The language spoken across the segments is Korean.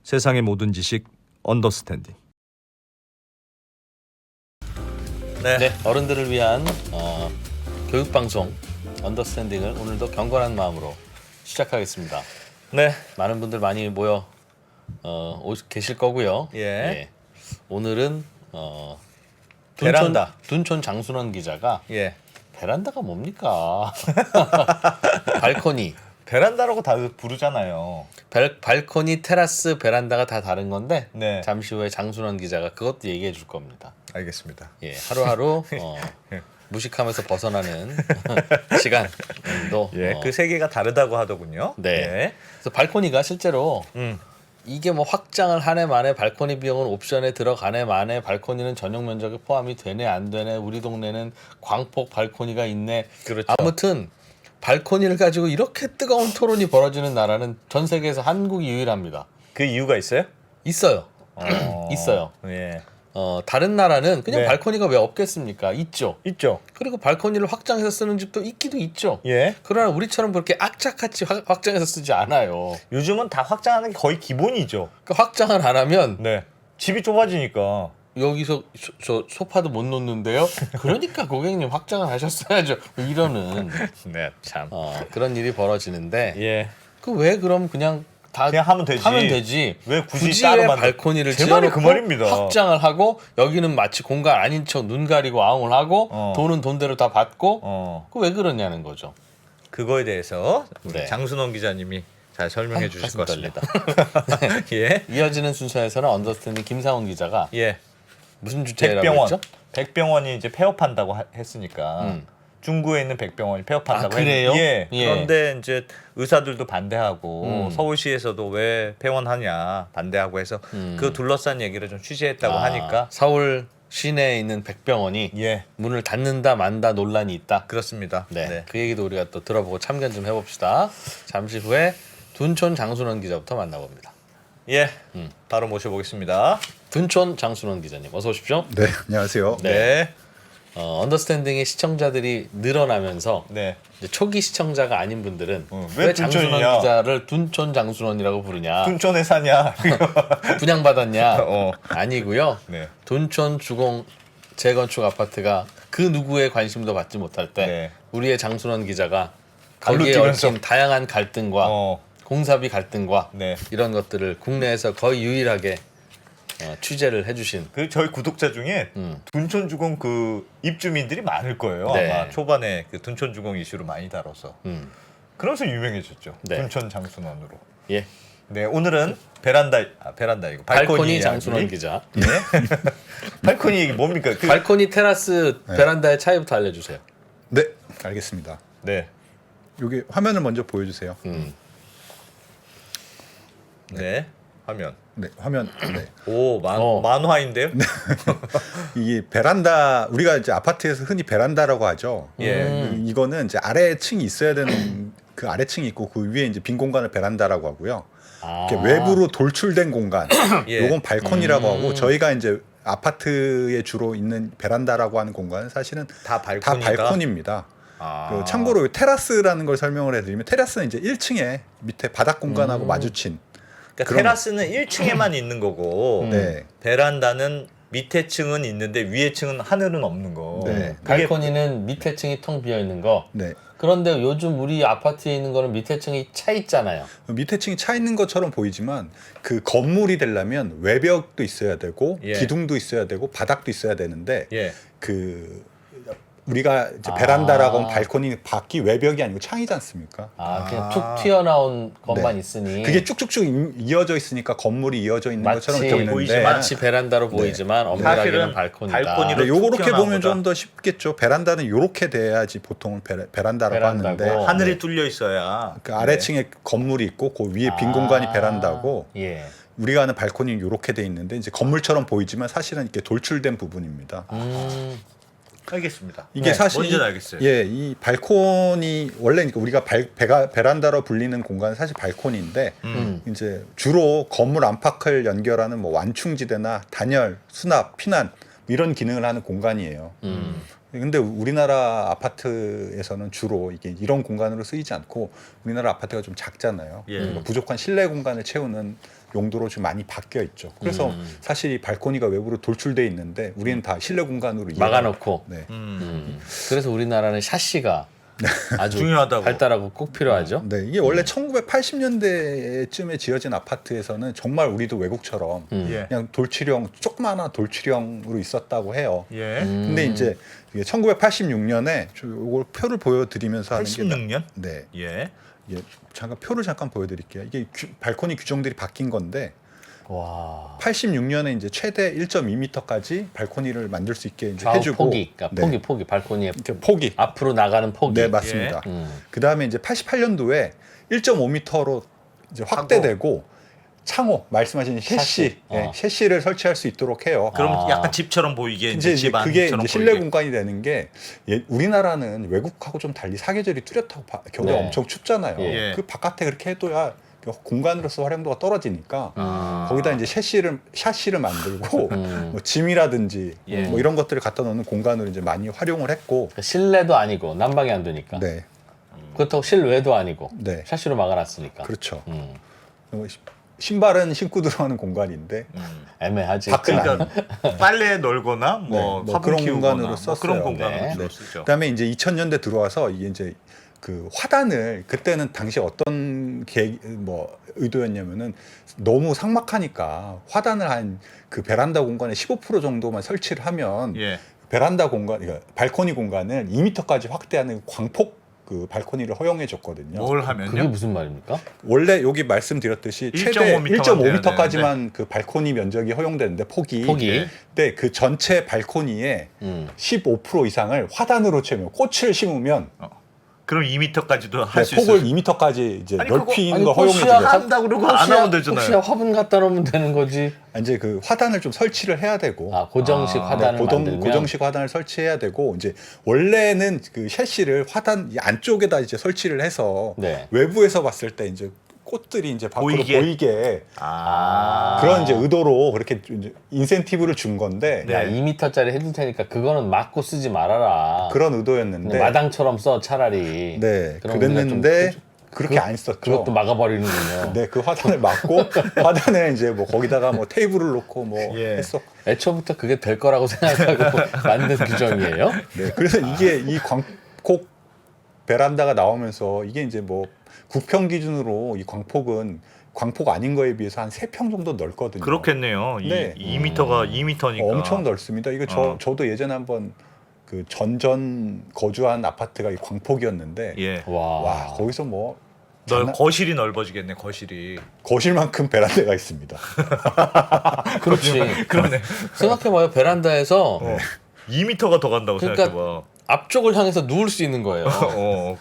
세상의 모든 지식 언더스탠딩. 네, 어른들을 위한 교육 방송 언더스탠딩을 오늘도 경건한 마음으로 시작하겠습니다. 네. 많은 분들 많이 모여 계실 거고요. 예. 오늘은 베란다. 둔촌 장순원 기자가 예. 베란다가 뭡니까? 발코니. 베란다라고 다들 부르잖아요. 발코니, 테라스, 베란다가 다 다른 건데 네. 잠시 후에 장순원 기자가 그것도 얘기해 줄 겁니다. 알겠습니다. 예, 하루하루 무식함에서 벗어나는 시간도 그 세계가 다르다고 하더군요. 네. 예. 그래서 발코니가 실제로 이게 뭐 확장을 하네 마네 발코니 비용은 옵션에 들어가네 마네 발코니는 전용 면적에 포함이 되네 안 되네 우리 동네는 광폭 발코니가 있네. 그렇죠. 아무튼 발코니를 가지고 이렇게 뜨거운 토론이 벌어지는 나라는 전 세계에서 한국이 유일합니다. 그 이유가 있어요? 있어요. 있어요. 예. 다른 나라는 그냥 네. 발코니가 왜 없겠습니까? 있죠. 있죠. 그리고 발코니를 확장해서 쓰는 집도 있기도 있죠. 예. 그러나 우리처럼 그렇게 악착같이 확장해서 쓰지 않아요. 요즘은 다 확장하는 게 거의 기본이죠. 그 확장을 안 하면 네. 집이 좁아지니까. 여기서 저 소파도 못 놓는데요. 그러니까 고객님 확장을 하셨어야죠. 이러는 네, 참. 그런 일이 벌어지는데 예. 그 왜 그럼 그냥 다 그냥 하면 되지. 왜 굳이 따로 왜 만들- 발코니를 제 말이 지어놓고 그 말입니다. 확장을 하고 여기는 마치 공간 아닌 척 눈 가리고 아웅을 하고 돈은 돈대로 다 받고 그 왜 그러냐는 거죠. 그거에 대해서 우리 네. 장순원 기자님이 잘 설명해 주실 가슴 것 같습니다. 떨린다. 예. 이어지는 순서에서는 언더스탠딩 김상훈 기자가 예. 무슨 주제라고 백병원. 했죠? 백병원이 이제 폐업한다고 했으니까 중구에 있는 백병원이 폐업한다고 아, 그래요? 예. 예. 그런데 이제 의사들도 반대하고 서울시에서도 왜 폐원하냐 반대하고 해서 그 둘러싼 얘기를 좀 취재했다고 하니까 서울 시내에 있는 백병원이 예. 문을 닫는다 만다 논란이 있다. 그렇습니다. 네, 그 얘기도 우리가 또 들어보고 참견 좀 해봅시다. 잠시 후에 둔촌 장순원 기자부터 만나봅니다. 예. 바로 모셔보겠습니다. 둔촌 장순원 기자님 어서 오십시오. 네, 안녕하세요. 네. 언더스탠딩의 시청자들이 늘어나면서 네. 이제 초기 시청자가 아닌 분들은 왜 왜 장순원 둔촌이냐? 기자를 둔촌 장순원이라고 부르냐? 둔촌에 사냐? 분양받았냐? 어. 아니고요. 네. 둔촌 주공 재건축 아파트가 그 누구의 관심도 받지 못할 때 네. 우리의 장순원 기자가 발로 거기에 뛰면서. 얽힌 다양한 갈등과 공사비 갈등과 네. 이런 것들을 국내에서 거의 유일하게 취재를 해주신 그 저희 구독자 중에 둔촌주공 그 입주민들이 많을 거예요. 네. 아마 초반에 그 둔촌주공 이슈를 많이 다뤄서. 그러면서 유명해졌죠. 네. 둔촌 장순원으로. 예 네, 오늘은 베란다이고 발코니 이야기. 장순원 기자. 예. 발코니 얘기 뭡니까? 발코니 테라스 베란다의 차이부터 알려주세요. 네, 알겠습니다. 네. 여기 화면을 먼저 보여주세요. 네. 화면. 네, 화면. 네, 오, 만화인데요? 이 베란다 우리가 이제 아파트에서 흔히 베란다라고 하죠. 예. 이거는 이제 아래층이 있어야 되는 그 아래층이 있고 그 위에 이제 빈 공간을 베란다라고 하고요. 이렇게 외부로 돌출된 공간, 예. 요건 발코니라고 하고 저희가 이제 아파트에 주로 있는 베란다라고 하는 공간은 사실은 다 다 발코니가? 발코니입니다. 그 참고로 테라스라는 걸 설명을 해드리면 테라스는 이제 1층에 밑에 바닥 공간하고 마주친. 그러니까 그런- 테라스는 1층에만 있는 거고 네. 베란다는 밑에 층은 있는데 위에 층은 하늘은 없는 거. 네. 발코니는 밑에 층이 텅 비어 있는 거. 네. 그런데 요즘 우리 아파트에 있는 거는 밑에 층이 차 있잖아요. 밑에 층이 차 있는 것처럼 보이지만 그 건물이 되려면 외벽도 있어야 되고 예. 기둥도 있어야 되고 바닥도 있어야 되는데 예. 그 우리가 이제 베란다라고 하면 발코니 밖이 외벽이 아니고 창이지 않습니까? 그냥 툭 튀어나온 것만 네. 있으니 그게 쭉쭉쭉 이어져 있으니까 건물이 이어져 있는 것처럼 보이는데 보이지만 마치 베란다로 보이지만 엄밀하게는 사실은 발코니다. 발코니로 네, 요렇게 툭 튀어나온 보면 거다. 좀 더 쉽겠죠. 베란다는 요렇게 돼야지 보통은 베란다라고 베란다고. 하는데 하늘이 뚫려 있어야 그 아래층에 건물이 있고 그 위에 빈 공간이 베란다고 예. 우리가 아는 발코니는 이렇게 돼 있는데 이제 건물처럼 보이지만 사실은 이렇게 돌출된 부분입니다. 알겠습니다. 이게 네, 사실 뭔지는 알겠어요. 예, 이 발코니 원래 우리가 베란다로 불리는 공간은 사실 발코니인데 이제 주로 건물 안팎을 연결하는 뭐 완충지대나 단열, 수납, 피난 이런 기능을 하는 공간이에요. 근데 우리나라 아파트에서는 주로 이게 이런 공간으로 쓰이지 않고 우리나라 아파트가 좀 작잖아요. 예. 그러니까 부족한 실내 공간을 채우는 용도로 좀 많이 바뀌어 있죠. 그래서 사실 이 발코니가 외부로 돌출돼 있는데 우리는 다 실내 공간으로 막아놓고. 네. 그래서 우리나라는 샤시가 아주 중요하다고. 발달하고 꼭 필요하죠. 네, 이게 원래 1980년대쯤에 지어진 아파트에서는 정말 우리도 외국처럼 예. 그냥 돌출형 조그마한 돌출형으로 있었다고 해요. 예. 근데 이제 1986년에 이걸 표를 보여드리면서 하는 게 86년? 네, 예. 이게 잠깐 표를 잠깐 보여드릴게요. 이게 발코니 규정들이 바뀐 건데 와. 86년에 이제 최대 1.2m까지 발코니를 만들 수 있게 이제 좌우 해주고 폭이, 그러니까 네, 폭이 발코니에 이렇게 폭이 앞으로 나가는 폭이. 네 맞습니다. 음. 그 다음에 이제 88년도에 1.5m로 이제 확대되고 창호 말씀하신 셰시, 샤시. 셰시를 설치할 수 있도록 해요. 그럼 아. 약간 집처럼 보이게 이제 집 그게 안처럼 이제 실내 보이게. 공간이 되는 게 우리나라는 외국하고 좀 달리 사계절이 뚜렷하고 겨울에 네. 엄청 춥잖아요. 예. 그 바깥에 그렇게 해둬야 공간으로서 활용도가 떨어지니까 아. 거기다 이제 샤시를 만들고 뭐 짐이라든지 예. 뭐 이런 것들을 갖다 놓는 공간으로 이제 많이 활용을 했고 그러니까 실내도 아니고 난방이 안 되니까. 네, 그렇다고 실외도 아니고 네. 샤시로 막아놨으니까. 그렇죠. 음. 신발은 신고 들어가는 공간인데 애매하지. 밖은 그러니까 빨래 널거나 뭐 네, 뭐 화분 그런 키우거나 공간으로 뭐 썼어요. 그런 공간으로 네. 주로 쓰죠. 그다음에 이제 2000년대 들어와서 이게 이제 그 화단을 그때는 당시 어떤 뭐 의도였냐면은 너무 삭막하니까 화단을 한 그 베란다 공간에 15% 정도만 설치를 하면 예. 베란다 공간, 그러니까 발코니 공간을 2m까지 확대하는 광폭 그 발코니를 허용해 줬거든요. 뭘 그게 하면요? 무슨 말입니까? 원래 여기 말씀드렸듯이 최대 1.5m 1.5m까지만 그 발코니 면적이 허용되는데 폭이 폭이. 근데 그 전체 발코니에 음. 15% 이상을 화단으로 채우면 꽃을 심으면 그럼 2m까지도 할 수 폭을 있어요. 2m까지 이제 아니, 그거- 넓히는 아니, 걸 허용해 꽃이야. 줘요. 한다 그러고 안 하면 되잖아요. 혹시 화분 갖다 놓으면 되는 거지. 이제 그 화단을 좀 설치를 해야 되고 아, 고정식 아, 화단을 만들면. 고정식 화단을 설치해야 되고 이제 원래는 그 셰시를 화단 이 안쪽에다 이제 설치를 해서 네. 외부에서 봤을 때 이제 꽃들이 이제 밖으로 보이게 아. 그런 이제 의도로 그렇게 이제 인센티브를 준 건데 네. 야, 2m짜리 해줄 테니까 그거는 막고 쓰지 말아라. 그런 의도였는데 그냥 마당처럼 써 차라리. 네 그럼 그랬는데 우리가 좀 그렇게 안 썼죠. 그것도 막아버리는군요. 네, 그 화단을 막고 화단에 이제 뭐 거기다가 뭐 테이블을 놓고 뭐 예. 했어. 애초부터 그게 될 거라고 생각하고 만든 규정이에요. 네, 그래서 이게 이 광폭 베란다가 나오면서 이게 이제 뭐 국평 기준으로 이 광폭은 광폭 아닌 거에 비해서 한 3평 정도 넓거든요. 그렇겠네요. 네. 2m가 2m니까 엄청 넓습니다. 이거 저도 예전에 한번 그 전전 거주한 아파트가 이 광폭이었는데 예. 와 거기서 뭐 거실이 넓어지겠네. 거실이. 거실만큼 베란다가 있습니다. 그렇지. 그러네. 생각해봐요. 베란다에서 2m가 더 간다고 그러니까 생각해봐. 앞쪽을 향해서 누울 수 있는 거예요.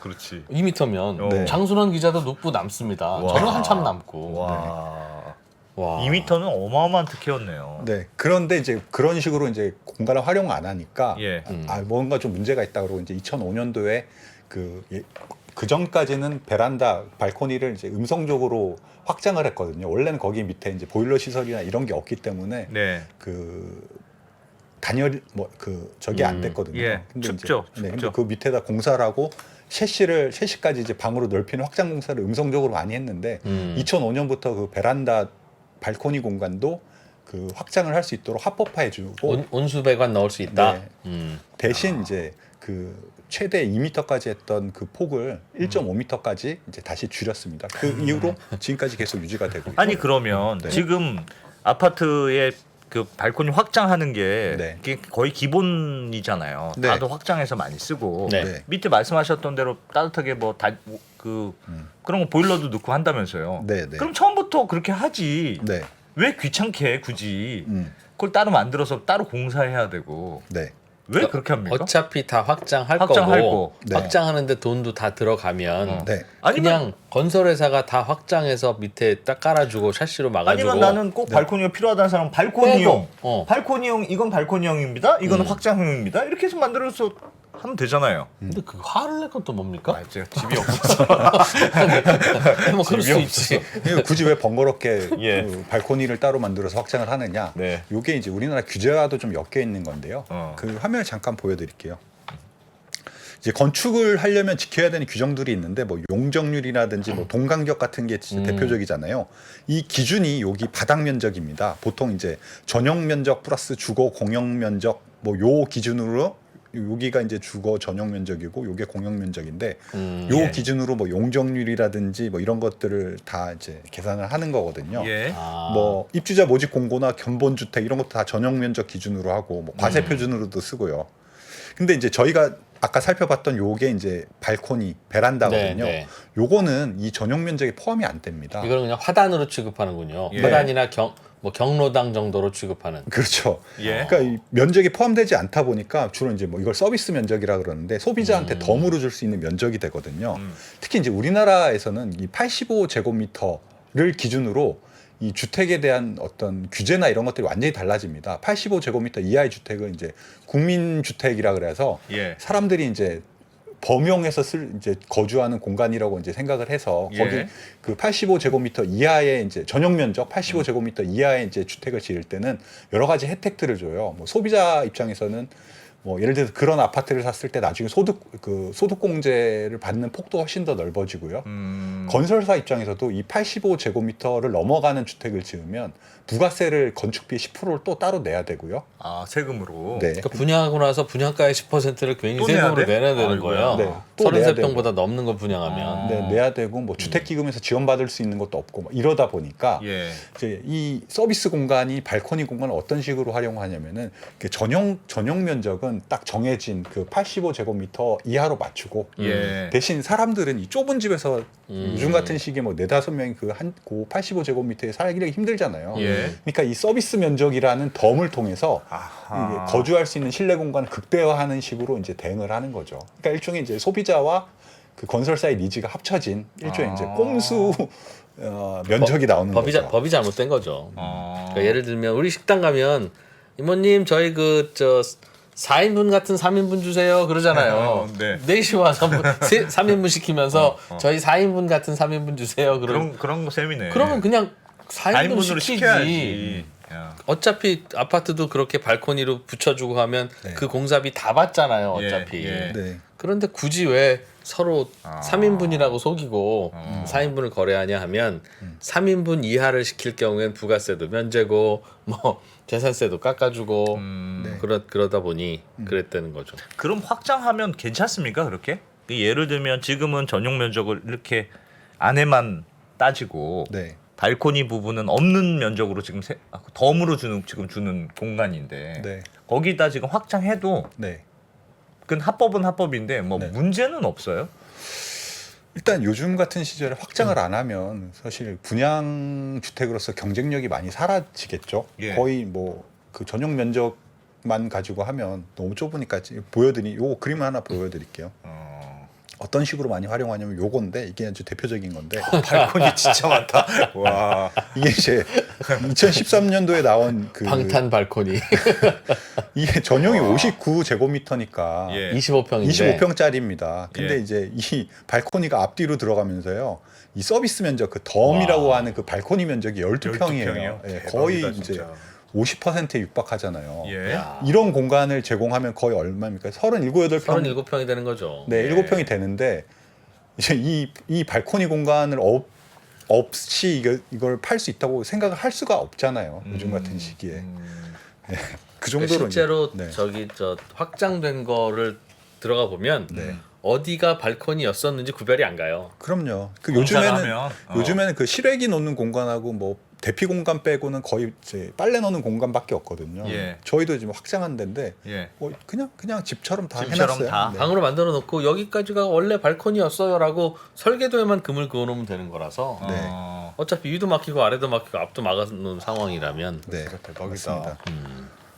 그렇지. 2m면 네. 장순환 기자도 눕고 남습니다. 와. 저는 한참 남고. 와. 와. 2m는 어마어마한 특혜였네요. 네. 그런데 이제 그런 식으로 이제 공간을 활용 안 하니까 예. 뭔가 좀 문제가 있다 그러고 이제 2005년도에 그 전까지는 베란다 발코니를 이제 음성적으로 확장을 했거든요. 원래는 거기 밑에 이제 보일러 시설이나 이런 게 없기 때문에 네. 그 단열 뭐 그 저게 안 됐거든요. 예. 춥죠. 근데 춥죠. 그 밑에다 공사를 하고 셰시까지 이제 방으로 넓히는 확장 공사를 음성적으로 많이 했는데 2005년부터 그 베란다 발코니 공간도 그 확장을 할 수 있도록 합법화해주고 온수배관 넣을 수 있다. 네. 대신 이제 그 최대 2m까지 했던 그 폭을 1.5m까지 이제 다시 줄였습니다. 그 이후로 지금까지 계속 유지가 되고 있고. 아니 그러면 네. 지금 아파트에 그 발코니 확장하는 게 네. 이게 거의 기본이잖아요. 네. 다들 확장해서 많이 쓰고 네. 네. 밑에 말씀하셨던 대로 따뜻하게 뭐 그런 거 보일러도 넣고 한다면서요. 네, 네. 그럼 처음부터 그렇게 하지. 네. 왜 귀찮게 굳이 그 그걸 따로 만들어서 따로 공사해야 되고 네. 왜 그렇게 합니까? 어차피 다 확장할 확장할 거고 거. 네. 확장하는데 돈도 다 들어가면 네. 아니면 그냥 건설회사가 다 확장해서 밑에 딱 깔아주고 샤시로 막아주고 아니면 나는 꼭 발코니가 필요하다는 사람은 발코니용, 빼고, 발코니용 이건 발코니용입니다. 이거는 확장형입니다. 이렇게 해서 만들어서 하면 되잖아요. 근데 그 화를 낼 건 또 뭡니까? 아, 제가 집이 없어서. 뭐 그럴 수 집이 있지. 이거 굳이 왜 번거롭게 예. 그 발코니를 따로 만들어서 확장을 하느냐? 네. 이게 이제 우리나라 규제와도 좀 엮여 있는 건데요. 어. 그 화면을 잠깐 보여드릴게요. 이제 건축을 하려면 지켜야 되는 규정들이 있는데 뭐 용적률이라든지 뭐 동간격 같은 게 진짜 대표적이잖아요. 이 기준이 여기 바닥 면적입니다. 보통 이제 전용 면적 플러스 주거 공용 면적 뭐 요 기준으로 여기가 이제 주거 전용 면적이고 요게 공용 면적인데 요 예. 기준으로 뭐 용적률이라든지 뭐 이런 것들을 다 이제 계산을 하는 거거든요. 예. 뭐 입주자 모집 공고나 견본 주택 이런 것도 다 전용 면적 기준으로 하고 뭐 과세 표준으로도 쓰고요. 근데 이제 저희가 아까 살펴봤던 요게 이제 발코니 베란다거든요. 네, 네. 요거는 이 전용 면적에 포함이 안 됩니다. 이거는 그냥 화단으로 취급하는군요. 예. 화단이나 뭐 경로당 정도로 취급하는. 그렇죠. 예. 그러니까 이 면적이 포함되지 않다 보니까 주로 이제 뭐 이걸 서비스 면적이라 그러는데 소비자한테 덤으로 줄 수 있는 면적이 되거든요. 특히 이제 우리나라에서는 이 85제곱미터를 기준으로 이 주택에 대한 어떤 규제나 이런 것들이 완전히 달라집니다. 85제곱미터 이하의 주택은 이제 국민주택이라 그래서 예. 사람들이 이제 범용해서 이제 거주하는 공간이라고 이제 생각을 해서 예. 거기 그 85제곱미터 이하의 이제 전용 면적 85제곱미터 이하의 이제 주택을 지을 때는 여러 가지 혜택들을 줘요. 뭐 소비자 입장에서는 뭐 예를 들어서 그런 아파트를 샀을 때 나중에 소득공제를 받는 폭도 훨씬 더 넓어지고요. 건설사 입장에서도 이 85제곱미터를 넘어가는 주택을 지으면 부가세를 건축비 10%를 또 따로 내야 되고요. 아, 세금으로. 네. 그러니까 분양하고 나서 분양가의 10%를 괜히 또 내야 세금으로 돼? 내야 되는 아이고야. 거예요. 네. 또 내야 33평보다 넘는 걸 분양하면. 네, 내야 되고 뭐 주택기금에서 지원받을 수 있는 것도 없고 뭐 이러다 보니까 예. 이제 이 서비스 공간이 발코니 공간을 어떤 식으로 활용하냐면은 그 전용 면적은 딱 정해진 그 85제곱미터 이하로 맞추고 예. 대신 사람들은 이 좁은 집에서 요즘 같은 시기에 뭐 4-5명이 그 85제곱미터에 살기 힘들잖아요. 예. 그러니까 이 서비스 면적이라는 덤을 통해서 아하. 이게 거주할 수 있는 실내 공간을 극대화하는 식으로 이제 대응을 하는 거죠. 그러니까 일종의 이제 소비자와 그 건설사의 니즈가 합쳐진 일종의 이제 꼼수 면적이 나오는 거죠. 법이 잘못된 거죠. 어. 그러니까 예를 들면 우리 식당 가면 이모님 저희 그 4인분 같은 3인분 주세요 그러잖아요. 네. 4시 와서 3인분 시키면서 저희 4인분 같은 3인분 주세요. 그런 셈이네. 그러면 그냥 4인분 4인분으로 시키지. 시켜야지. 야. 어차피 아파트도 그렇게 발코니로 붙여주고 하면 네. 그 공사비 다 받잖아요. 어차피. 예. 네. 그런데 굳이 왜 서로 3인분이라고 속이고 4인분을 거래하냐 하면 3인분 이하를 시킬 경우엔 부가세도 면제고 뭐 재산세도 깎아주고 네. 그러다 보니 그랬다는 거죠. 그럼 확장하면 괜찮습니까? 그렇게? 예를 들면 지금은 전용 면적을 이렇게 안에만 따지고 네. 발코니 부분은 없는 면적으로 지금 덤으로 주는 공간인데 네. 거기다 지금 확장해도 네. 그건 합법은 합법인데 뭐 네. 문제는 없어요. 일단 요즘 같은 시절에 확장을 안 하면 사실 분양 주택으로서 경쟁력이 많이 사라지겠죠. 예. 거의 뭐 그 전용 면적만 가지고 하면 너무 좁으니까 요 그림을 하나 보여드릴게요. 어떤 식으로 많이 활용하냐면 요건데 이게 아주 대표적인 건데 발코니 진짜 많다. 와. 이게 이제 2013년도에 나온 그 방탄 발코니 이게 전용이 59제곱미터니까 예. 25평인데 25평짜리입니다. 근데 예. 이제 이 발코니가 앞뒤로 들어가면서요. 이 서비스 면적 그 덤이라고 하는 그 발코니 면적이 12평이에요. 예, 거의 이제 50%에 육박하잖아요. 예. 이런 공간을 제공하면 거의 얼마입니까? 37, 8평. 37평이 되는 거죠. 네, 예. 7평이 되는데 이제 이 발코니 공간을 없이 이걸 팔 수 있다고 생각을 할 수가 없잖아요. 요즘 같은 시기에. 그 정도로 실제로 이제, 네. 저기 확장된 거를 들어가 보면 네. 어디가 발코니였었는지 구별이 안 가요. 그럼요. 그 공사를 요즘에는 하면, 요즘에는 그 실외기 놓는 공간하고 뭐 대피 공간 빼고는 거의 이제 빨래 넣는 공간밖에 없거든요. 예. 저희도 지금 확장한 데인데 예. 그냥 집처럼 다 집처럼 해놨어요. 다. 네. 방으로 만들어 놓고 여기까지가 원래 발코니였어요라고 설계도에만 금을 그어 놓으면 되는 거라서 네. 어차피 위도 막히고 아래도 막히고 앞도 막아놓은 상황이라면 네, 대박이다. 맞습니다.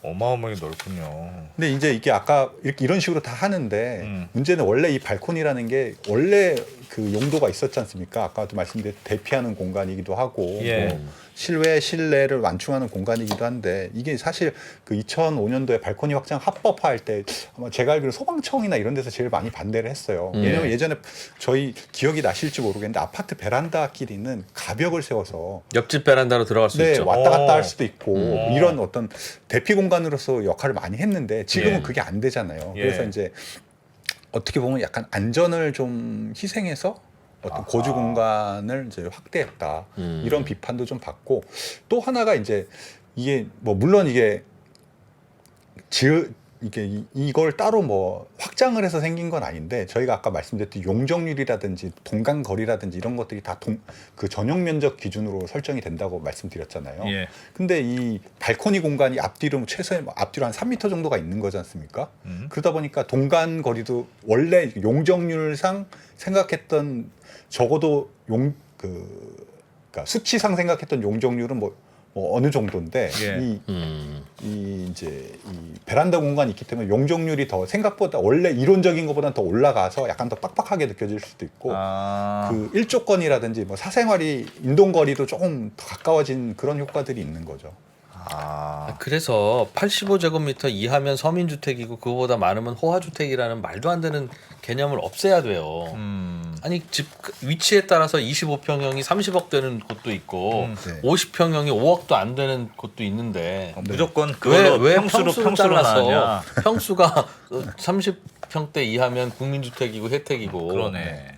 어마어마하게 넓군요. 근데 이제 이게 아까 이런 식으로 다 하는데 문제는 원래 이 발코니라는 게 원래 그 용도가 있었지 않습니까? 아까도 말씀드린 대피하는 공간이기도 하고 예. 뭐 실내를 완충하는 공간이기도 한데 이게 사실 그 2005년도에 발코니 확장 합법화할 때 아마 제가 알기로 소방청이나 이런 데서 제일 많이 반대를 했어요. 왜냐면 예전에 저희 기억이 나실지 모르겠는데 아파트 베란다끼리는 가벽을 세워서 옆집 베란다로 들어갈 수 네, 있죠. 왔다 갔다 오. 할 수도 있고 이런 어떤 대피 공간으로서 역할을 많이 했는데 지금은 그게 안 되잖아요. 예. 그래서 이제 어떻게 보면 약간 안전을 좀 희생해서 어떤 거주 공간을 이제 확대했다 이런 비판도 좀 받고 또 하나가 이제 이게 뭐 물론 이게 이걸 따로 뭐 확장을 해서 생긴 건 아닌데 저희가 아까 말씀드렸던 용적률이라든지 동간거리라든지 이런 것들이 다 그 전용 면적 기준으로 설정이 된다고 말씀드렸잖아요. 예. 근데 이 발코니 공간이 앞뒤로 최소한 앞뒤로 한 3m 정도가 있는 거지 않습니까? 그러다 보니까 동간거리도 원래 용적률상 생각했던 적어도 그러니까 수치상 생각했던 용적률은 뭐 어느 정도인데 예. 이제 이 베란다 공간이 있기 때문에 용적률이 더 생각보다 원래 이론적인 것보다는 더 올라가서 약간 더 빡빡하게 느껴질 수도 있고 그 일조권이라든지 뭐 사생활이 인동거리도 조금 더 가까워진 그런 효과들이 있는 거죠. 그래서 85제곱미터 이하면 서민주택이고 그거보다 많으면 호화주택이라는 말도 안 되는 개념을 없애야 돼요. 아니 집 위치에 따라서 25평형이 30억 되는 곳도 있고 네. 50평형이 5억도 안 되는 곳도 있는데 무조건 그걸로 왜 평수로 잘라서 나냐? 평수가 30평대 이하면 국민주택이고 혜택이고 그러네.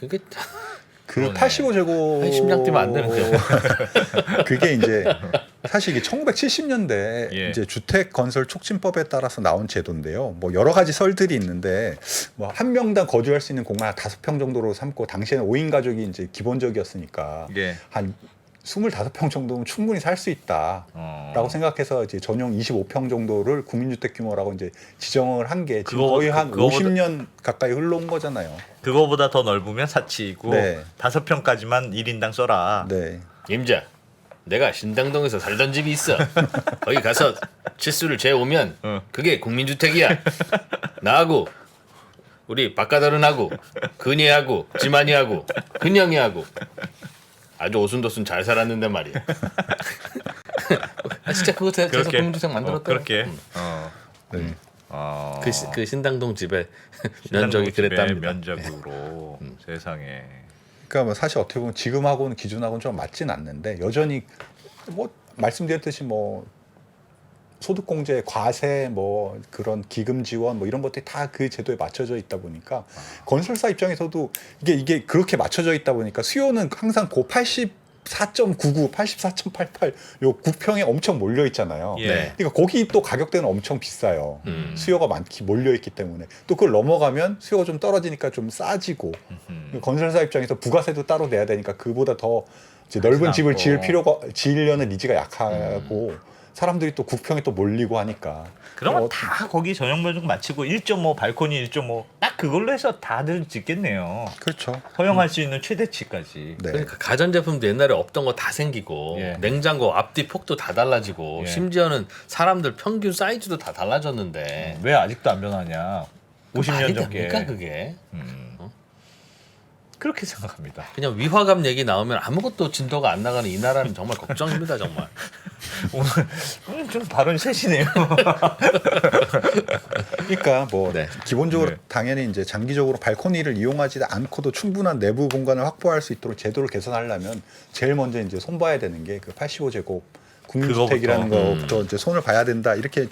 그게 그 그러네. 85제곱 아니, 심장 뛰면 안 되는데요. 그게 이제 사실 이게 1970년대 예. 이제 주택 건설 촉진법에 따라서 나온 제도인데요. 뭐 여러 가지 설들이 있는데 뭐 한 명당 거주할 수 있는 공간 한 5평 정도로 삼고 당시에는 5인 가족이 이제 기본적이었으니까 예. 한 25평 정도면 충분히 살 수 있다라고 생각해서 이제 전용 25평 정도를 국민주택 규모라고 이제 지정을 한 게 지금 거의 한 50년 가까이 흘러온 거잖아요. 그거보다 더 넓으면 사치이고 네. 5평까지만 1인당 써라. 네. 임자, 내가 신당동에서 살던 집이 있어. 거기 가서 치수를 재오면 그게 국민주택이야. 나하고 우리 박가더른하고 근혜하고 지만이하고 근영이하고 아주 오순도순 잘 살았는데 말이야. 진짜 그거 돼서 국민주택 만들었다. 그렇게. 네. 그 신당동 집에 면적이 그랬답니다. 면적으로 세상에. 그러니까 뭐 사실 어떻게 보면 지금하고는 기준하고는 좀 맞진 않는데 여전히 뭐 말씀드렸듯이 뭐 소득공제, 과세, 뭐 그런 기금 지원 뭐 이런 것들이 다 그 제도에 맞춰져 있다 보니까 건설사 입장에서도 이게 그렇게 맞춰져 있다 보니까 수요는 항상 고 84.99, 84.88 요 9평에 엄청 몰려 있잖아요. 예. 그러니까 거기 또 가격대는 엄청 비싸요. 수요가 많기 몰려 있기 때문에 또 그걸 넘어가면 수요가 좀 떨어지니까 좀 싸지고 건설사 입장에서 부가세도 따로 내야 되니까 그보다 더 이제 넓은 집을 지으려는 니즈가 약하고 사람들이 또 9평에 또 몰리고 하니까 그러면 다 거기 전용 면적 맞추고 1.5 발코니 1.5 딱 그걸로 해서 다들 짓겠네요. 그렇죠. 허용할 수 있는 최대치까지. 네. 그러니까 가전제품도 옛날에 없던 거 다 생기고 예. 냉장고 앞뒤 폭도 다 달라지고 예. 심지어는 사람들 평균 사이즈도 다 달라졌는데 왜 아직도 안 변하냐? 50년 말이 전께. 됩니까 그게? 그렇게 생각합니다. 그냥 위화감 얘기 나오면 아무것도 진도가 안 나가는 이 나라는 정말 걱정입니다 정말. 오늘 좀 발언이 세시네요. 그러니까 뭐 네. 기본적으로 네. 당연히 이제 장기적으로 발코니를 이용하지 않고도 충분한 내부 공간을 확보할 수 있도록 제도를 개선하려면 제일 먼저 이제 손봐야 되는 게 그 85제곱 국민주택이라는 그거부터. 거부터 이제 손을 봐야 된다 이렇게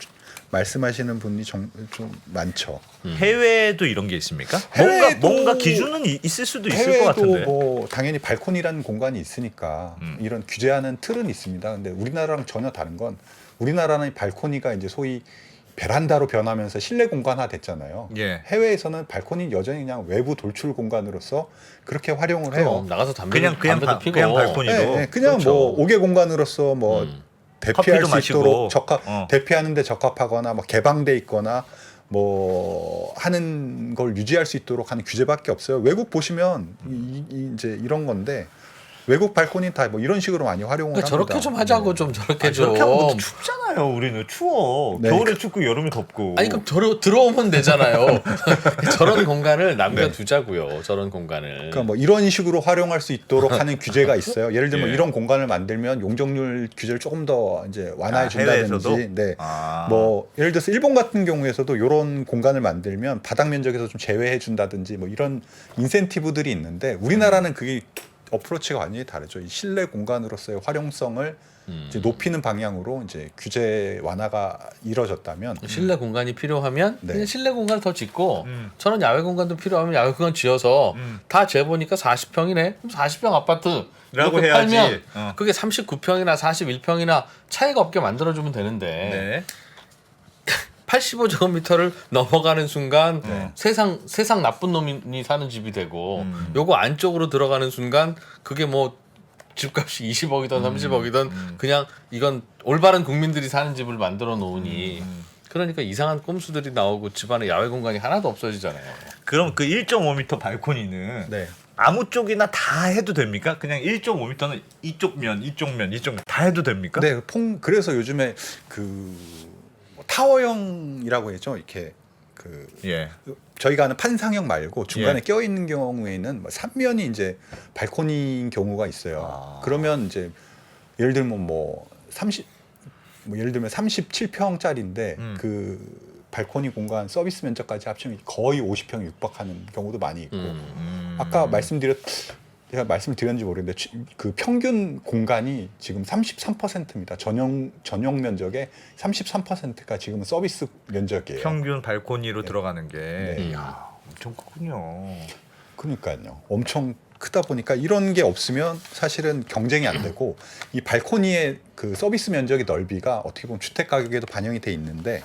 말씀하시는 분이 좀 많죠. 해외에도 이런 게 있습니까? 해외도- 뭔가 기준은 있을 수도 있을 것 해외도 같은데. 뭐 당연히 발코니라는 공간이 있으니까 이런 규제하는 틀은 있습니다. 근데 우리나라랑 전혀 다른 건 우리나라는 발코니가 이제 소위 베란다로 변하면서 실내 공간화 됐잖아요. 예. 해외에서는 발코니 여전히 그냥 외부 돌출 공간으로서 그렇게 활용을 해요. 그럼 나가서 그냥 담배도 피고 그냥 발코니로. 네, 네, 그냥 그렇죠. 뭐 5개 공간으로서 뭐 대피할 커피도 수 마시고. 있도록 적합 어. 대피하는데 적합하거나 뭐 개방돼 있거나 뭐 하는 걸 유지할 수 있도록 하는 규제밖에 없어요. 외국 보시면 이제 이런 건데 외국 발코니 다 뭐 이런 식으로 많이 활용을 그러니까 합니다. 저렇게 좀 하자고 좀 저렇게 아니, 좀. 저렇게 하면 또 춥잖아요. 우리는 추워. 네. 겨울에 춥고 여름에 덥고. 아니 그럼 들어오면 되잖아요. 저런 공간을 남겨두자고요. 저런 공간을. 그러니까 뭐 이런 식으로 활용할 수 있도록 하는 규제가 있어요. 예를 들면 예. 이런 공간을 만들면 용적률 규제를 조금 더 이제 완화해 준다든지, 해외에서도? 네. 아. 뭐 예를 들어서 일본 같은 경우에서도 이런 공간을 만들면 바닥 면적에서 좀 제외해 준다든지 뭐 이런 인센티브들이 있는데 우리나라는 그게 어프로치가 완전히 다르죠. 이 실내 공간으로서의 활용성을 이제 높이는 방향으로 이제 규제 완화가 이뤄졌다면 실내 공간이 필요하면 네. 그냥 실내 공간을 더 짓고 음. 야외 공간도 필요하면 야외 공간 지어서 다 재보니까 40평이네. 그럼 40평 아파트 라고 이렇게 해야지. 팔면 그게 39평이나 41평이나 차이가 없게 만들어주면 되는데 네. 85제곱미터를 넘어가는 순간 네. 세상 나쁜 놈이 사는 집이 되고 음. 요거 안쪽으로 들어가는 순간 그게 뭐 집값이 20억이든 30억이든 그냥 이건 올바른 국민들이 사는 집을 만들어 놓으니 그러니까 이상한 꼼수들이 나오고 집안에 야외 공간이 하나도 없어지잖아요. 그럼 그 1.5m 발코니는 네. 아무 쪽이나 다 해도 됩니까? 그냥 1.5m는 이쪽 면 다 해도 됩니까? 네, 그래서 요즘에 그 타워형이라고 했죠. 이렇게 그 예. 저희가 하는 판상형 말고 중간에 예. 껴 있는 경우에는 뭐 3면이 이제 발코니인 경우가 있어요. 아. 그러면 이제 예를 들면 뭐 예를 들면 37평짜리인데 그 발코니 공간 서비스 면적까지 합치면 거의 50평이 육박하는 경우도 많이 있고 아까 제가 말씀드렸는지 모르겠는데 그 평균 공간이 지금 33%입니다. 전용 면적의 33%가 지금 서비스 면적이에요. 평균 발코니로 들어가는 게 네. 이야, 엄청 크군요. 그러니까요. 엄청 크다 보니까 이런 게 없으면 사실은 경쟁이 안 되고 이 발코니의 그 서비스 면적의 넓이가 어떻게 보면 주택 가격에도 반영이 돼 있는데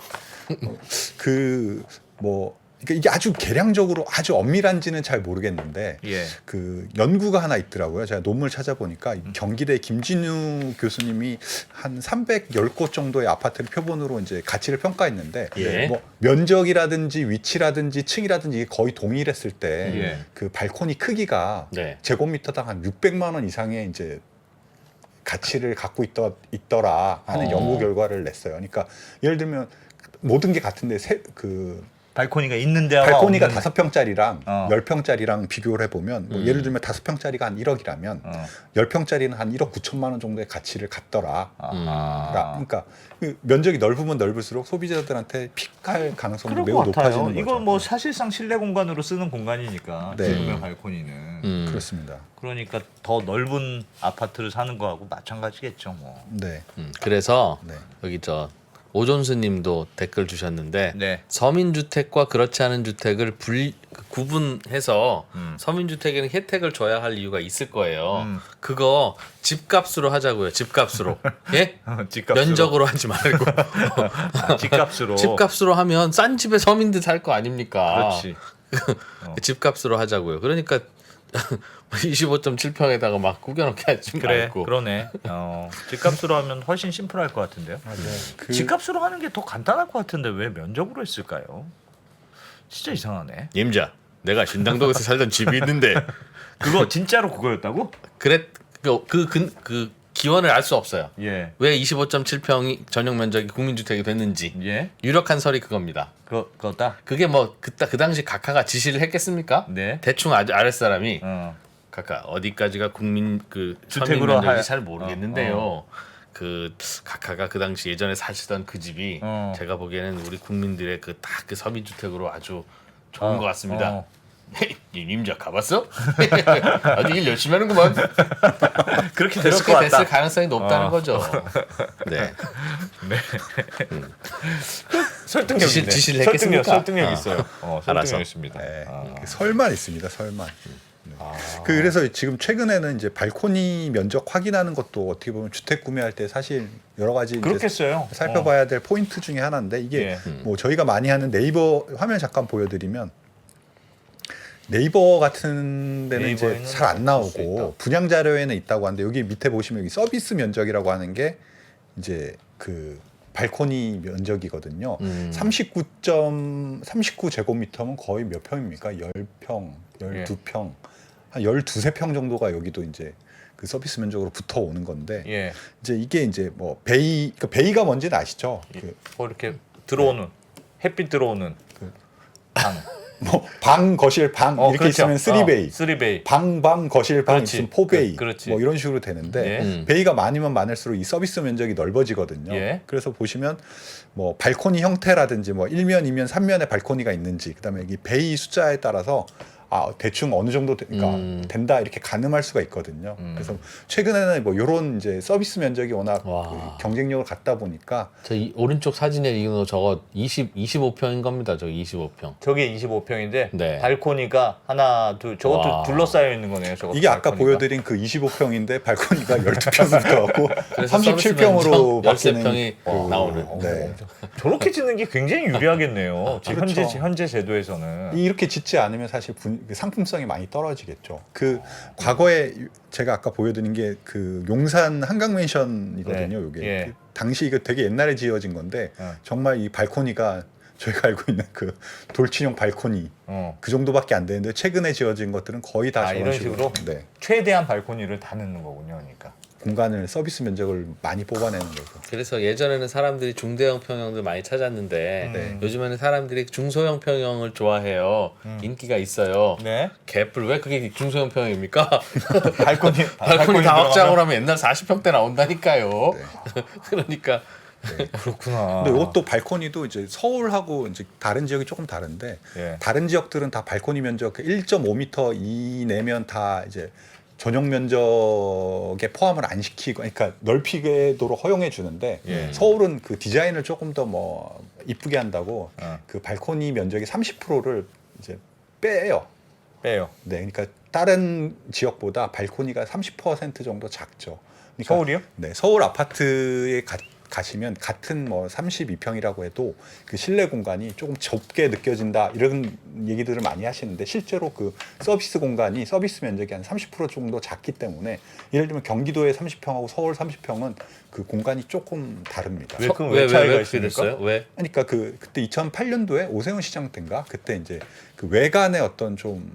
그러니까 이게 아주 계량적으로 아주 엄밀한지는 잘 모르겠는데 예. 그 연구가 하나 있더라고요. 제가 논문을 찾아보니까 경기대 김진우 교수님이 한 310곳 정도의 아파트를 표본으로 이제 가치를 평가했는데 예. 뭐 면적이라든지 위치라든지 층이라든지 이게 거의 동일했을 때 예. 그 발코니 크기가 네. 제곱미터당 한 600만 원 이상의 이제 가치를 갖고 있더라 하는 연구 결과를 냈어요. 그러니까 예를 들면 모든 게 같은데 발코니가 있는 데와 발코니가 없는 5평짜리랑 10평짜리랑 10평짜리랑 비교를 해보면 뭐 예를 들면 5평짜리가 한 1억이라면 10평짜리는 한 1억 9천만 원 정도의 가치를 갖더라. 그러니까 그 면적이 넓으면 넓을수록 소비자들한테 픽할 가능성이 그럴 매우 것 같아요. 높아지는 거죠. 이건 뭐 사실상 실내 공간으로 쓰는 공간이니까 네. 지금의 발코니는 그렇습니다. 그러니까 더 넓은 아파트를 사는 거하고 마찬가지겠죠. 뭐. 네. 그래서 네. 여기 오존스님도 댓글 주셨는데 네. 서민주택과 그렇지 않은 주택을 구분해서 서민주택에는 혜택을 줘야 할 이유가 있을 거예요. 그거 집값으로 하자고요. 집값으로. 예? 집값으로. 면적으로 하지 말고 집값으로. 집값으로 하면 싼 집에 서민들 살 거 아닙니까? 그렇지. 집값으로 하자고요. 그러니까 25.7평에다가 막 구겨놓게 하지 그래, 말고. 그러네. 집값으로 하면 훨씬 심플할 것 같은데요. 집값으로 하는 게 더 간단할 것 같은데 왜 면적으로 했을까요? 진짜 이상하네. 임자, 내가 신당동에서 살던 집이 있는데 그거 진짜로 그거였다고? 그래 그 기원을 알 수 없어요. 예. 왜 25.7평이 전용 면적이 국민주택이 됐는지 예. 유력한 설이 그겁니다. 그거다. 그게 뭐 그 당시 각하가 지시를 했겠습니까? 네. 대충 아랫사람이 어. 각하 어디까지가 국민 그 주택으로 서민 면적이 할- 잘 모르겠는데요. 그 각하가 그 당시 예전에 사시던 그 집이 제가 보기에는 우리 국민들의 그 딱 그 서민주택으로 아주 좋은 것 같습니다. 임자 가봤어? 아주 일 열심히 하는구만. 그렇게 될 것 그렇게 같다. 됐을 가능성이 높다는 거죠. 네. 설득력 있네. 지시를 했겠습니까? 설득력 있어요. 알아서. 설득력 있습니다. 네. 설만 있습니다. 설만. 네. 그래서 지금 최근에는 이제 발코니 면적 확인하는 것도 어떻게 보면 주택 구매할 때 사실 여러 가지 이제 그렇겠어요. 살펴봐야 될 포인트 중에 하나인데 이게 예. 뭐 저희가 많이 하는 네이버 화면 잠깐 보여드리면 네이버 같은 데는 이제 네이버에는 잘 안 없을 수 나오고 분양 자료에는 있다고 하는데 여기 밑에 보시면 여기 서비스 면적이라고 하는 게 이제 그 발코니 면적이거든요. 39 제곱미터면 거의 몇 평입니까? 10평, 12평, 한 12~13평 정도가 여기도 이제 그 서비스 면적으로 붙어 오는 건데 예. 이제 이게 이제 뭐 그러니까 베이가 뭔지는 아시죠? 뭐 이렇게 들어오는 햇빛 들어오는 방. 뭐 방, 거실, 방 이렇게 그렇죠. 있으면 3베이. 3베이. 방, 거실, 방 그렇지. 있으면 4베이. 그렇지. 뭐 이런 식으로 되는데 예. 베이가 많으면 많을수록 이 서비스 면적이 넓어지거든요. 예. 그래서 보시면 뭐 발코니 형태라든지 뭐 1면, 2면, 3면에 발코니가 있는지 그다음에 이 베이 숫자에 따라서 대충 어느 정도 그러니까 된다 이렇게 가늠할 수가 있거든요. 그래서 최근에는 뭐 이런 이제 서비스 면적이 워낙 와. 그 경쟁력을 갖다 보니까 저 이 오른쪽 사진에 이거 저거 25평인 겁니다. 저기 25평. 저게 25평인데 네. 발코니가 하나 둘 저것도 와. 둘러싸여 있는 거네요. 저것도 이게 아까 발코니가. 보여드린 그 25평인데 발코니가 12평으로 들어갔고 그래서 37평으로 서비스 바뀌는 면적 13평이 나오는. 네. 저렇게 짓는 게 굉장히 유리하겠네요. 지금 그렇죠. 현재 제도에서는. 이렇게 짓지 않으면 사실 그 상품성이 많이 떨어지겠죠. 그 과거에 제가 아까 보여드린 게 그 용산 한강맨션이거든요. 네. 이게 예. 그 당시 이거 되게 옛날에 지어진 건데 정말 이 발코니가 저희가 알고 있는 그 돌진용 발코니 그 정도밖에 안 되는데 최근에 지어진 것들은 거의 다 저런 이런 식으로 네. 최대한 발코니를 다 넣는 거군요. 그러니까. 공간을 서비스 면적을 많이 뽑아내는 거죠. 그래서 예전에는 사람들이 중대형 평형들 많이 찾았는데 네. 요즘에는 사람들이 중소형 평형을 좋아해요. 인기가 있어요. 네. 개뿔 왜 그게 중소형 평형입니까? 발코니 다 확장을 들어가면? 하면 옛날 40평대 나온다니까요. 그러니까 그렇구나. 근데 이것도 발코니도 이제 서울하고 이제 다른 지역이 조금 다른데 예. 다른 지역들은 다 발코니 면적 1.5m 이내면 다 이제 전용 면적에 포함을 안 시키고 그러니까 넓히게도록 허용해 주는데 예. 서울은 그 디자인을 조금 더 뭐 이쁘게 한다고 그 발코니 면적의 30%를 이제 빼요. 빼요. 네, 그러니까 다른 지역보다 발코니가 30% 정도 작죠. 그러니까 서울이요? 네, 서울 아파트에 가시면 같은 뭐 32평이라고 해도 그 실내 공간이 조금 좁게 느껴진다 이런 얘기들을 많이 하시는데 실제로 그 서비스 공간이 서비스 면적이 한 30% 정도 작기 때문에 예를 들면 경기도의 30평하고 서울 30평은 그 공간이 조금 다릅니다. 왜 그럼 왜 차이가 왜 그렇게 있습니까? 됐어요? 왜? 그러니까 그때 2008년도에 오세훈 시장 때인가 그때 이제 그 외관의 어떤 좀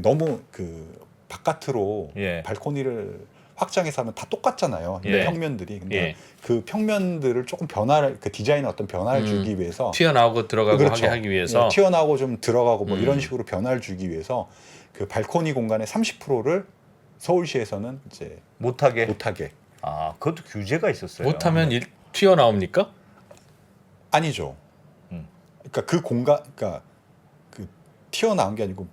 너무 그 바깥으로 예. 발코니를 확장해서 하면 다 똑같잖아요. 예. 평면들이. 근데 예. 그 평면들을 조금 변화를 그 디자인에 어떤 변화를 주기 위해서 튀어나오고 들어가고 그렇죠. 하기 위해서 예, 튀어나오고 좀 들어가고 뭐 이런 식으로 변화를 주기 위해서 그 발코니 공간의 30%를 서울시에서는 이제 못하게. 못하게 그것도 규제가 있었어요. 못하면 튀어나옵니까? 아니죠. 그러니까 그 공간 그러니까 그 튀어나온 게 아니고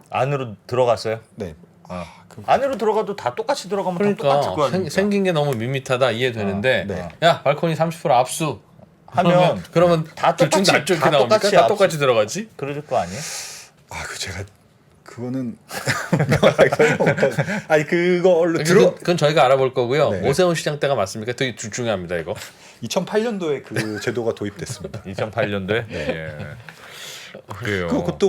안으로 들어갔어요. 네. 안으로 들어가도 다 똑같이 들어가면 다 그러니까 똑같을 거 아닙니까? 생긴 게 너무 밋밋하다 이해되는데 네. 야 발코니 30% 압수 하면 그러면 다 둘중 똑같이- 낮게 다 나옵니까? 똑같이 다 압수. 똑같이 들어가지? 그럴 거 아니에요? 제가 그거는 명확하게 설명 못하고 아니 그걸로 그건 저희가 알아볼 거고요. 네. 오세훈 시장 때가 맞습니까? 되게 중요합니다 이거. 2008년도에 그 제도가 도입됐습니다. 2008년도에. 예. 그래요. 그것도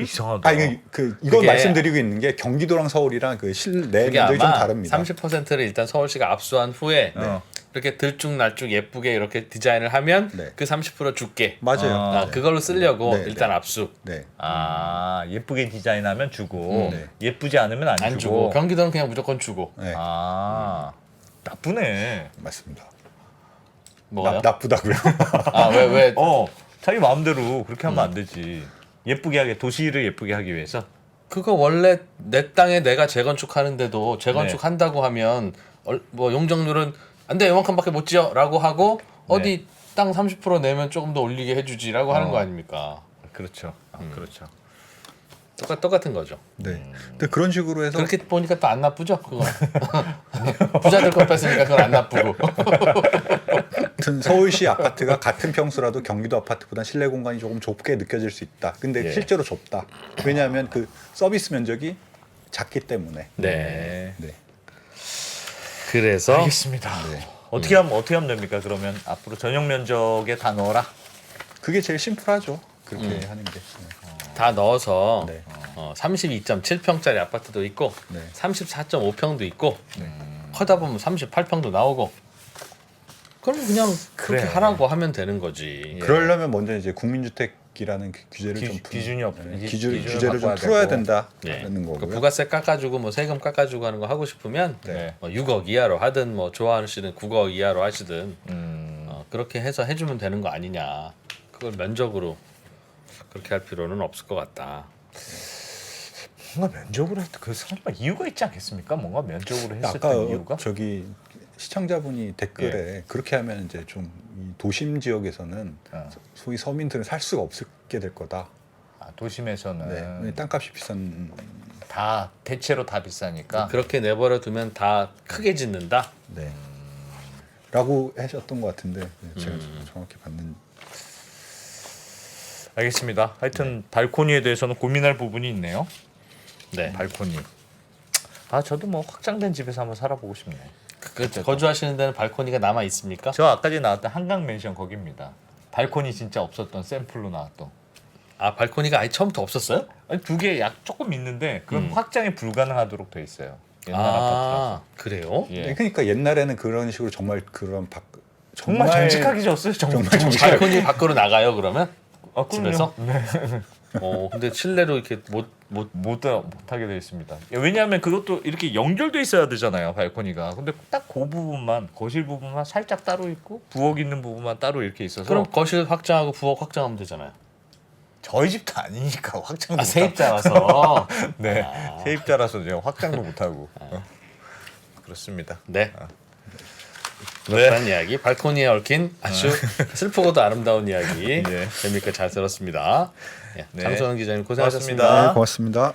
이상하다. 이건 그게- 말씀드리고 있는 게 경기도랑 서울이랑 그 실내 그게 면적이 좀 아마 다릅니다. 30%를 일단 서울시가 압수한 후에 이렇게 들쭉날쭉 예쁘게 이렇게 디자인을 하면 네. 그 30% 줄게. 맞아요. 그걸로 쓰려고 네, 일단 네. 압수. 네. 예쁘게 디자인하면 주고 네. 예쁘지 않으면 안, 안 주고 경기도는 그냥 무조건 주고. 네. 나쁘네. 맞습니다. 뭐요? 나쁘다고요. 왜? 자기 마음대로 그렇게 하면 안 되지. 예쁘게 하게 도시를 예쁘게 하기 위해서. 그거 원래 내 땅에 내가 재건축하는데도 재건축한다고 네. 하면 뭐 용적률은 안 돼 이만큼밖에 못 지어라고 하고 어디 땅 30% 내면 조금 더 올리게 해주지라고 하는 거 아닙니까? 그렇죠. 그렇죠. 똑같은 거죠. 네. 근데 그런 식으로 해서 그렇게 보니까 또 안 나쁘죠? 그거 부자들 거 뺐으니까 그건 안 나쁘고. 같은 서울시 아파트가 같은 평수라도 경기도 아파트보다 실내 공간이 조금 좁게 느껴질 수 있다. 근데 예. 실제로 좁다. 왜냐하면 그 서비스 면적이 작기 때문에. 네. 네. 그래서 알겠습니다. 어떻게 하면 됩니까? 그러면 앞으로 전용 면적에 다 넣어라. 그게 제일 심플하죠. 그렇게 하는 게. 다 넣어서 네. 32.7평짜리 아파트도 있고 네. 34.5평도 있고 하다 보면 38평도 나오고 그럼 그냥 그렇게 그래. 하라고 하면 되는 거지. 그러려면 먼저 이제 국민주택이라는 그 규제를 좀 기준이 기준을 규제를 좀 바꿔야 풀어야 되고. 된다는 그 거고요. 부가세 깎아주고 뭐 세금 깎아주고 하는 거 하고 싶으면 네. 6억 이하로 하든 뭐 좋아하시는 9억 이하로 하시든 음. 그렇게 해서 해주면 되는 거 아니냐. 그걸 면적으로 그렇게 할 필요는 없을 것 같다. 뭔가 면적으로 했던 그 설마 이유가 있지 않겠습니까? 뭔가 면적으로 했을 아까 때 이유가? 저기 시청자분이 댓글에 그렇게 하면 이제 좀 이 도심 지역에서는 소위 서민들은 살 수가 없게 될 거다. 도심에서는 네, 땅값이 비싼. 다 대체로 다 비싸니까. 그렇게 내버려 두면 다 크게 짓는다. 네. 라고 하셨던 것 같은데 제가 정확히 봤는. 알겠습니다. 하여튼 발코니에 대해서는 고민할 부분이 있네요. 네. 발코니. 저도 뭐 확장된 집에서 한번 살아보고 싶네. 거주하시는 데는 발코니가 남아 있습니까? 저 아까 전에 나왔던 한강 맨션 거기입니다. 발코니 진짜 없었던 샘플로 나왔던. 아 발코니가 아예 처음부터 없었어요? 아니, 두 개 약 조금 있는데 그건 확장이 불가능하도록 돼 있어요. 옛날 아파트라서. 그래요? 예. 그러니까 옛날에는 그런 식으로 정말 그런 정말 정직하게 졌어요. 정말 발코니 밖으로 나가요 그러면? 집에서? 네. 근데 실내로 이렇게 못하게 돼 있습니다. 왜냐하면 그것도 이렇게 연결돼 있어야 되잖아요. 발코니가. 근데 딱 그 부분만 거실 부분만 살짝 따로 있고 부엌 있는 부분만 따로 이렇게 있어서. 그럼 거실 확장하고 부엌 확장하면 되잖아요. 저희 집도 아니니까 확장도 세입자라서. 네, 세입자라서 제가 확장도 못하고. 그렇습니다. 네. 그렇다는 이야기, 발코니에 얽힌 아주 슬프고도 아름다운 이야기 네. 재미있게 잘 들었습니다. 네. 장소영 기자님 고생하셨습니다. 고맙습니다. 네, 고맙습니다.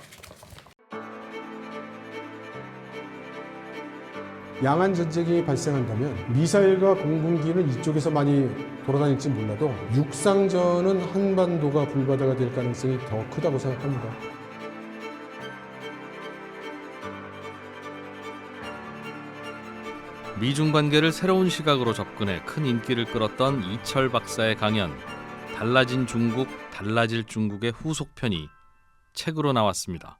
양안 전쟁이 발생한다면 미사일과 공군기는 이쪽에서 많이 돌아다닐지 몰라도 육상전은 한반도가 불바다가 될 가능성이 더 크다고 생각합니다. 미중 관계를 새로운 시각으로 접근해 큰 인기를 끌었던 이철 박사의 강연 달라진 중국, 달라질 중국의 후속편이 책으로 나왔습니다.